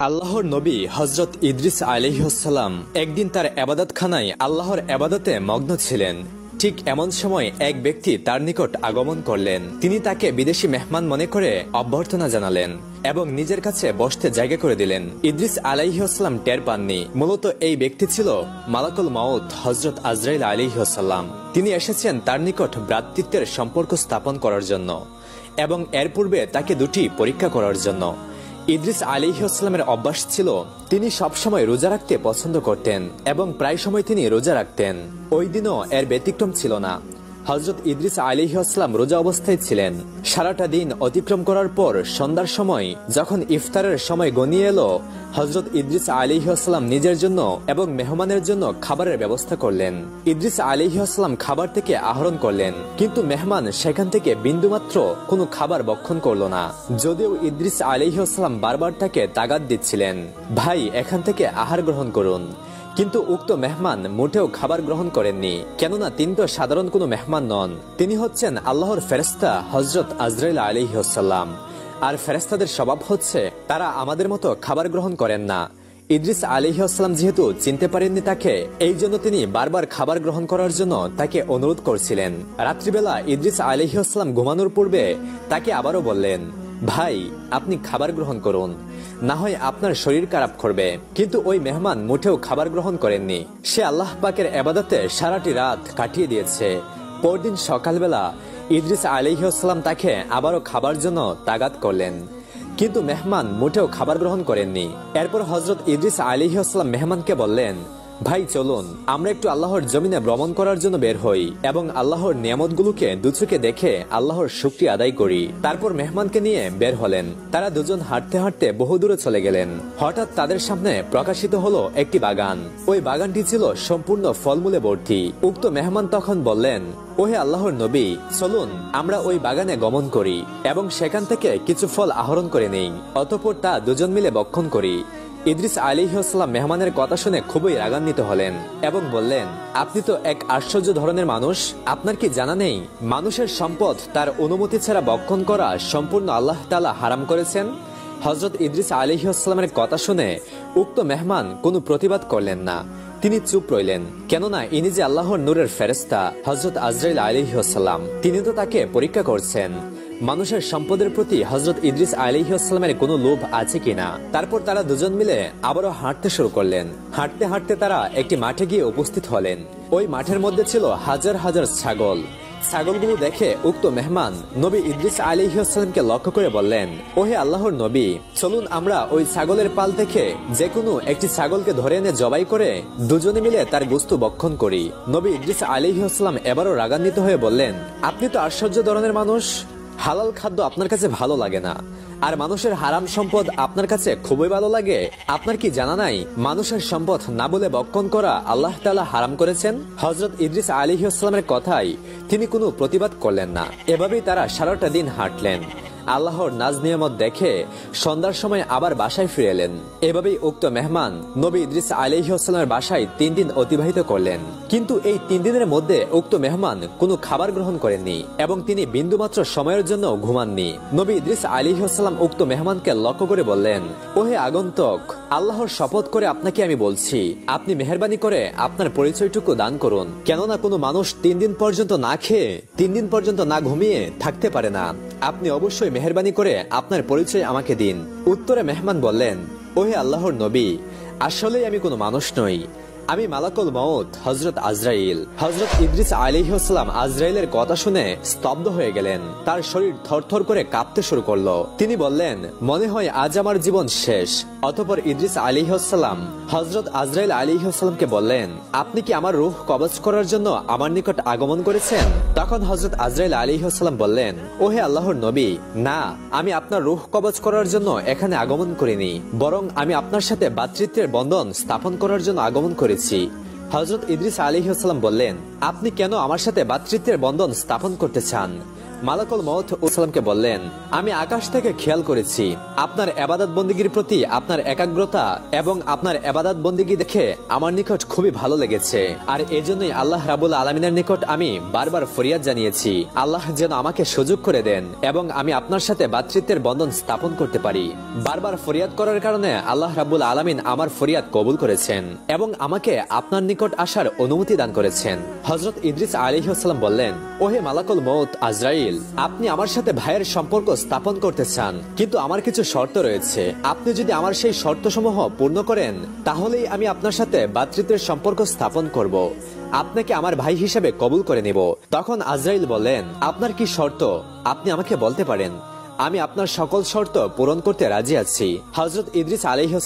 আল্লাহর নবী হযরত ইদ্রিস আলাইহিসসালাম একদিন তার ইবাদতখানায় আল্লাহর ইবাদতে মগ্ন ছিলেন। ঠিক এমন সময় এক ব্যক্তি তার নিকট আগমন করলেন। তিনি তাকে বিদেশি মেহমান মনে করে অভ্যর্থনা জানালেন এবং নিজের কাছে বসতে জায়গা করে দিলেন। ইদ্রিস আলাইহিসসালাম টের পাননি মূলত এই ব্যক্তি ছিল মালাকুল মাউত হযরত আজরাইল আলাইহিসসালাম। তিনি এসেছেন তার নিকট ভ্রাতৃত্বের সম্পর্ক স্থাপন করার জন্য এবং এর পূর্বে তাকে দুটি পরীক্ষা করার জন্য। ইদ্রিস আলাইহিসসালামের অভ্যাস ছিল তিনি সবসময় রোজা রাখতে পছন্দ করতেন এবং প্রায় সময় তিনি রোজা রাখতেন। ওই দিনও এর ব্যতিক্রম ছিল না। হযরত ইদ্রিস আলাইহিসসালাম রোজা অবস্থায় ছিলেন। সারাটা দিন অতিক্রম করার পর সন্ধ্যার সময় যখন ইফতারের সময় গনিয়ে এলো, হযরত ইদ্রিস আলাইহিসসালাম নিজের জন্য এবং মেহমানের জন্য খাবারের ব্যবস্থা করলেন। ইদ্রিস আলাইহিসসালাম খাবার থেকে আহরণ করলেন, কিন্তু মেহমান সেখান থেকে বিন্দুমাত্র কোনো খাবার ভক্ষণ করলো না। যদিও ইদ্রিস আলাইহিসসালাম বারবার তাকে তাগাদ দিচ্ছিলেন, ভাই এখান থেকে আহার গ্রহণ করুন, কিন্তু উক্ত মেহমান মোটেও খাবার গ্রহণ করেননি। কেননা তিনি তো সাধারণ কোনো মেহমান নন, তিনি হচ্ছেন আল্লাহর ফেরেশতা হযরত আজরাইল আলাইহিসসালাম। আর ফেরেশতাদের স্বভাব হচ্ছে তারা আমাদের মতো খাবার গ্রহণ করেন না। ইদ্রিস আলাইহিসসালাম যেহেতু চিনতে পারেননি তাকে, এই জন্য তিনি বারবার খাবার গ্রহণ করার জন্য তাকে অনুরোধ করছিলেন। রাত্রিবেলা ইদ্রিস আলাইহিসসালাম ঘুমানোর পূর্বে তাকে আবারও বললেন, ভাই আপনি খাবার গ্রহণ করুন, না হয় আপনার শরীর খারাপ করবে। কিন্তু ওই মেহমান মোটেও খাবার গ্রহণ করেননি। সে আল্লাহ পাকের ইবাদতে সারাটি রাত কাটিয়ে দিয়েছে। পরদিন সকালবেলা ইদ্রিস আলাইহিসসালাম তাকে আবারও খাবার জন্য তাগাদ করলেন, কিন্তু মেহমান মোটেও খাবার গ্রহণ করেননি। এরপর হযরত ইদ্রিস আলাইহিসসালাম মেহমানকে বললেন, ভাই চলুন আমরা একটু আল্লাহর জমিনে ভ্রমণ করার জন্য বের হই এবং আল্লাহর নিয়ামতগুলোকে দুচোখে দেখে আল্লাহর শুকরিয়া আদায় করি। তারপর মেহমানকে নিয়ে বের হলেন। তারা দুজন হাঁটতে হাঁটতে বহুদূরে চলে গেলেন। হঠাৎ তাদের সামনে প্রকাশিত হলো একটি বাগান। ওই বাগানটি ছিল সম্পূর্ণ ফলমূলে ভর্তি। উক্ত মেহমান তখন বললেন, ওহে আল্লাহর নবী, চলুন আমরা ওই বাগানে গমন করি এবং সেখান থেকে কিছু ফল আহরণ করে নেই, অতঃপর তা দুজন মিলে ভক্ষণ করি। ইদ্রিস আলাইহিসসালাম মেহমানের কথা শুনে খুবই রাগান্বিত হলেন এবং বললেন, আপনি তো এক আশ্চর্য ধরনের মানুষ। আপনার কি জানা নেই মানুষের সম্পদ তার অনুমতি ছাড়া ভক্ষণ করা সম্পূর্ণ আল্লাহ তাআলা হারাম করেছেন? হযরত ইদ্রিস আলাইহিসসালামের কথা শুনে উক্ত মেহমান কোনো প্রতিবাদ করলেন না। তিনি চুপ রইলেন, কেননা ইনি যে আল্লাহর নূরের ফেরেশতা হযরত আজরাইল আলাইহিসসালাম, তিনি তো তাকে পরীক্ষা করছেন মানুষের সম্পদের প্রতি হযরত ইদ্রিস আলাইহিসসালামের কোনো লোভ আছে কিনা। তারপর তারা দুজন মিলে আবারও হাঁটতে শুরু করলেন। হাঁটতে হাঁটতে তারা একটি মাঠে গিয়ে উপস্থিত হলেন। ওই মাঠের মধ্যে ছিল হাজার হাজার ছাগল। ছাগলগুলো দেখে উক্ত মেহমান নবী ইদ্রিস আলাইহিসসালামকে লক্ষ্য করে বললেন, ওহে আল্লাহর নবী, চলুন আমরা ওই ছাগলের পাল থেকে যে কোনো একটি ছাগলকে ধরে এনে জবাই করে দুজনে মিলে তার গোশত ভক্ষণ করি। নবী ইদ্রিস আলাইহিসসালাম এবারও রাগান্বিত হয়ে বললেন, আপনি তো আশ্চর্য ধরনের মানুষ। হালাল খাদ্য আপনার কাছে ভালো লাগে না, আর মানুষের হারাম সম্পদ আপনার কাছে খুবই ভালো লাগে। আপনার কি জানা নাই মানুষের সম্পদ না বলে ভক্ষণ করা আল্লাহ তাআলা হারাম করেছেন? হযরত ইদ্রিস আলাইহিসসালামের কথায় তিনি কোনো প্রতিবাদ করলেন না। এভাবেই তারা সারাটা দিন হাঁটলেন। আল্লাহর নাজ নিয়ামত দেখে সন্ধ্যার সময় আবার বাসায় ফিরে এলেন। এভাবেই উক্ত মেহমান নবী ইদ্রিস আলাইহিসসালামের বাসায় 3 দিন অতিবাহিত করলেন। কিন্তু এই 3 দিনের মধ্যে উক্ত মেহমান কোনো খাবার গ্রহণ করেননি এবং তিনি বিন্দুমাত্র সময়ের জন্য ঘুমাননি। নবী ইদ্রিস আলাইহিসসালাম উক্ত মেহমানকে লক্ষ্য করে বললেন, ওহে আগন্তুক, আল্লাহর শপথ করে আপনাকে আমি বলছি, আপনি মেহেরবানি করে আপনার পরিচয়টুকু দান করুন। কেননা কোনো মানুষ 3 দিন পর্যন্ত না খেয়ে 3 দিন পর্যন্ত না ঘুমিয়ে থাকতে পারে না। আপনি অবশ্যই মেহেরবানি করে আপনার পরিচয় আমাকে দিন। উত্তরে মেহমান বললেন, ওহে আল্লাহর নবী, আসলেই আমি কোনো মানুষ নই, আমি মালাকুল মাউত হযরত আজরাইল। হযরত ইদ্রিস আলাইহিসসালাম আজরাইলের কথা শুনে স্তব্ধ হয়ে গেলেন। তার শরীর থরথর করে কাঁপতে শুরু করলো। তিনি বললেন, মনে হয় আজ আমার জীবন শেষ। অতঃপর ইদ্রিস আলাইহিসসালাম হযরত আজরাইল আলাইহিসসালামকে বললেন, আপনি কি আমার রূহ কবজ করার জন্য আমার নিকট আগমন করেছেন? তখন হযরত আজরাইল আলাইহিসসালাম বললেন, ওহে আল্লাহর নবী, না, আমি আপনার রূহ কবজ করার জন্য এখানে আগমন করিনি, বরং আমি আপনার সাথে ভ্রাতৃত্বের বন্ধন স্থাপন করার জন্য আগমন করেছি। হযরত ইদ্রিস আলাইহিসসালাম বললেন, আপনি কেন আমার সাথে ভ্রাতৃত্বের বন্ধন স্থাপন করতে চান? মালাকুল মউত সালামকে বললেন, আমি আকাশ থেকে খেয়াল করেছি আপনার ইবাদত বন্দেগীর প্রতি আপনার একাগ্রতা এবং আপনার ইবাদত বন্দেগী দেখে আমার নিকট খুবই ভালো লেগেছে। আর এজন্যই আল্লাহ রাব্বুল আলামিনের নিকট আমি বারবার ফরিয়াদ জানিয়েছি, আল্লাহ যেন আমাকে সুযোগ করে দেন এবং আমি আপনার সাথে ভ্রাতৃত্বের বন্ধন স্থাপন করতে পারি। বারবার ফরিয়াদ করার কারণে আল্লাহ রাব্বুল আলামিন আমার ফরিয়াদ কবুল করেছেন এবং আমাকে আপনার নিকট আসার অনুমতি দান করেছেন। হযরত ইদ্রিস আলাইহিস সালাম বললেন, ওহে মালাকুল মউত আজরাইল, আপনি আমার সাথে ভাইয়ের সম্পর্ক স্থাপন করতে চান, কিন্তু আমার কিছু শর্ত রয়েছে। আপনি যদি আমার সেই শর্তসমূহ পূর্ণ করেন তাহলেই আমি আপনার সাথে ভ্রাতৃত্বের সম্পর্ক স্থাপন করব, আপনাকে আমার ভাই হিসেবে কবুল করে নেব। তখন আজরাইল বললেন, আপনার কি শর্ত আপনি আমাকে বলতে পারেন, আমি আপনার সকল শর্ত পূরণ করতে রাজি আছি। হযরত ইদ্রিস আলাইহিস